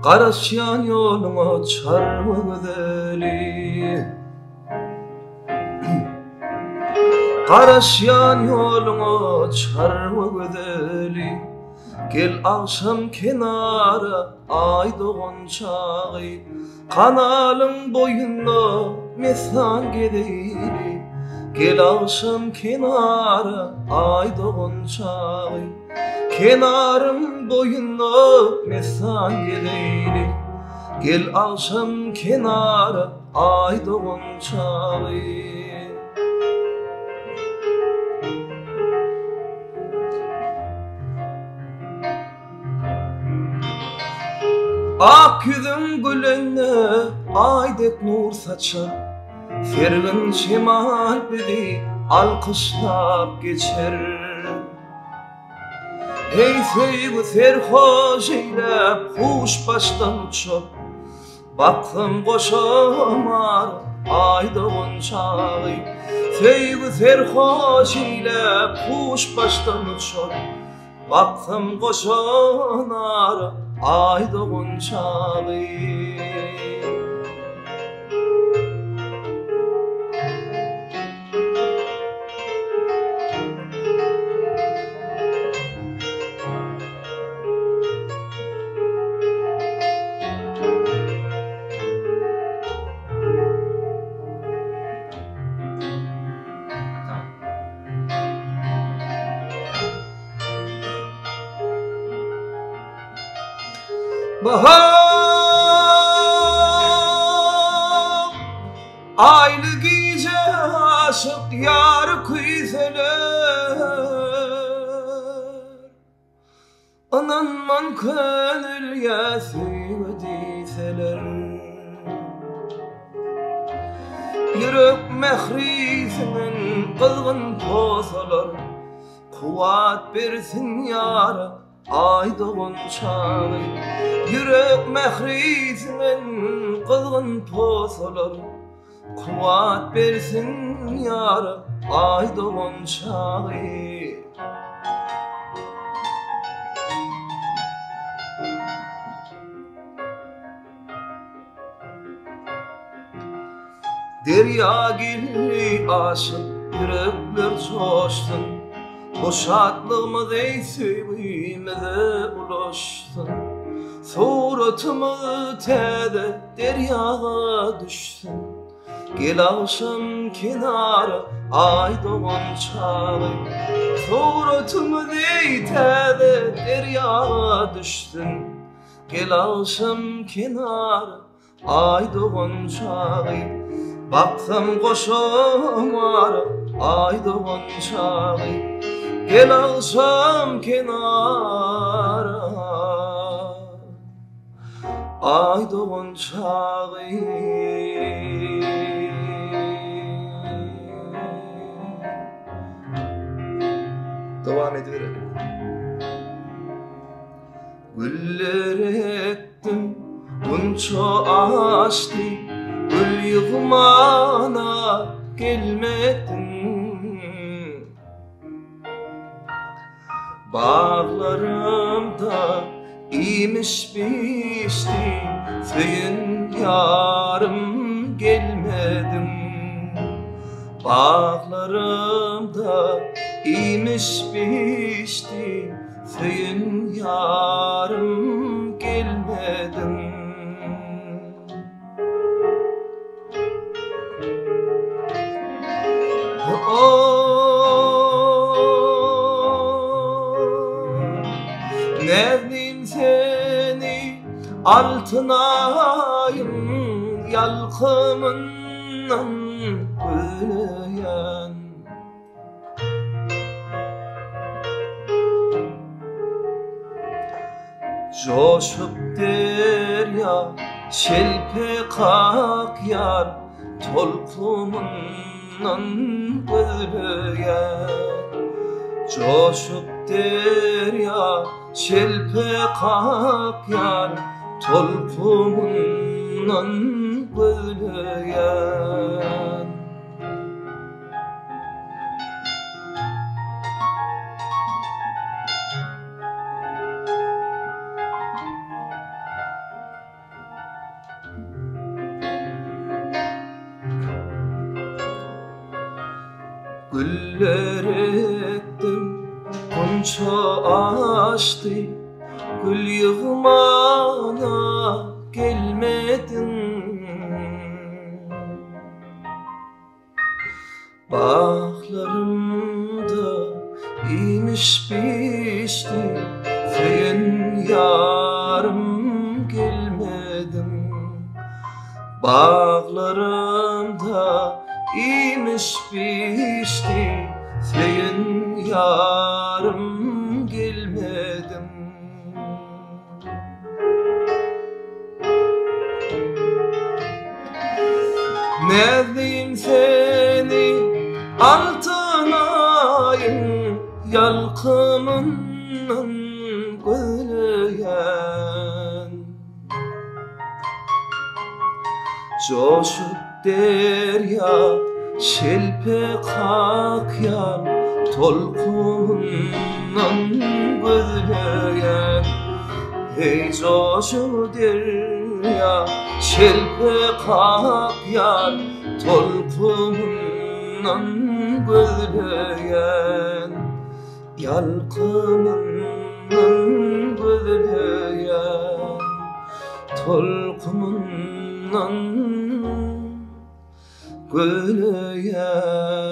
Qarasyan yoluna çarmı güzeli Qarasyan yoluna çarmı güzeli Gel akşam kenara ay doğan çağı Kanalın boyunda mesan gedeyli Gel akşam kenara ay doğan çağı Kenarın boyunda mesan gedeyli Gel akşam kenara ay doğan çağı Ak yüzün gülüne aydek nur saçar Fergin şemal bizi alkışlap geçer Hey sevgi serhoş eylep huş baştan uçar Baktım koşamar ay doğan çağı Sevgi serhoş eylep huş baştan uçar Baktım koşanar ay doğan çağı Bahar aylı gece aşık yar kuyseler Ananman könül yasivediseler Yürek mehrisinin kızgın tosalar Kuvat bersin yara ay doğan çağı Yürek mehrisinin kızgın tosalar Kuvat bersin yara ay doğan çağı Derya gibi aşık yürekler coşsun Bu şadlığımız ey sevgimize ulaşsın Suratımı tede deryaya düşsün Gel akşam kenara ay doğan çağı Suratımı ey tede deryaya düşsün Gel akşam kenara ay doğan çağı Baktım koşamar ay doğan çağı Gel akşam kenara ay doğan çağı Devam ediverelim. Güller ettim bunca açtı Gül yığmana gelmedin Bağlarımda imiş biçti Söyün yarım gelmedim Bağlarımda imiş biçti Söyün yarım gelmedim Nevdim seni altınayım yalkımından büyüyen Coşup derya şelpe kakyar tolkumundan büyüyen Coşup derya şelpe kakyar tolkumundan büyüyen Güller ektim, gonca açtı, gül yığmana gelmedin. Bağlarımda imiş biçti, feyen yarım gelmedin. Bağlarımda imiş biçti, feyen yarım gelmedim. Ne diyeyim seni altın ayın yalkımından gülüyen, coşup derya şelpek akyan tolkundan gülüyen. Hey coşup derya şelpek akyan tolkundan gülüyen, yalkımından gülüyen, tolkumundan gülüyen.